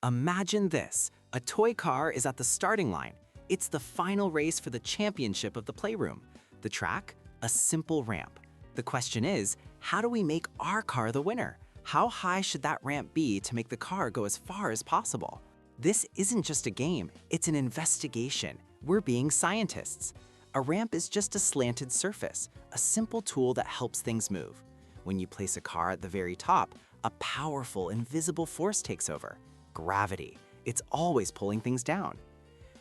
Imagine this. A toy car is at the starting line. It's the final race for the championship of the playroom. The track? A simple ramp. The question is, how do we make our car the winner? How high should that ramp be to make the car go as far as possible? This isn't just a game, it's an investigation. We're being scientists. A ramp is just a slanted surface, a simple tool that helps things move. When you place a car at the very top, a powerful, invisible force takes over. Gravity. It's always pulling things down.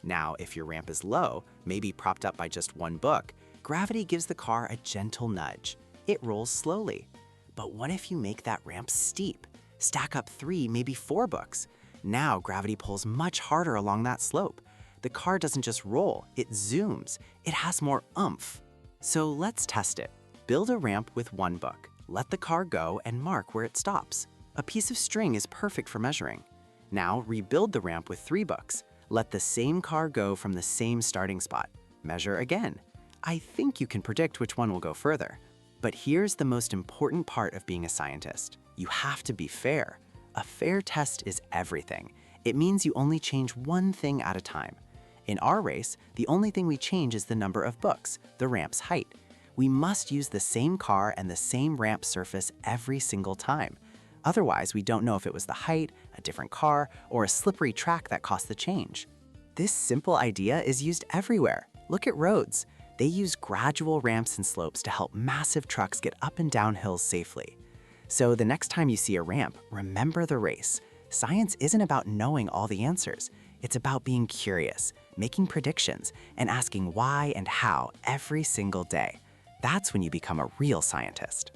Now, if your ramp is low, maybe propped up by just one book, gravity gives the car a gentle nudge. It rolls slowly. But what if you make that ramp steep? Stack up 3, maybe 4 books. Now gravity pulls much harder along that slope. The car doesn't just roll, it zooms. It has more oomph. So let's test it. Build a ramp with 1 book. Let the car go and mark where it stops. A piece of string is perfect for measuring. Now rebuild the ramp with 3 books. Let the same car go from the same starting spot. Measure again. I think you can predict which one will go further. But here's the most important part of being a scientist. You have to be fair. A fair test is everything. It means you only change one thing at a time. In our race, the only thing we change is the number of books, the ramp's height. We must use the same car and the same ramp surface every single time. Otherwise, we don't know if it was the height, a different car, or a slippery track that caused the change. This simple idea is used everywhere. Look at roads. They use gradual ramps and slopes to help massive trucks get up and down hills safely. So the next time you see a ramp, remember the race. Science isn't about knowing all the answers. It's about being curious, making predictions, and asking why and how every single day. That's when you become a real scientist.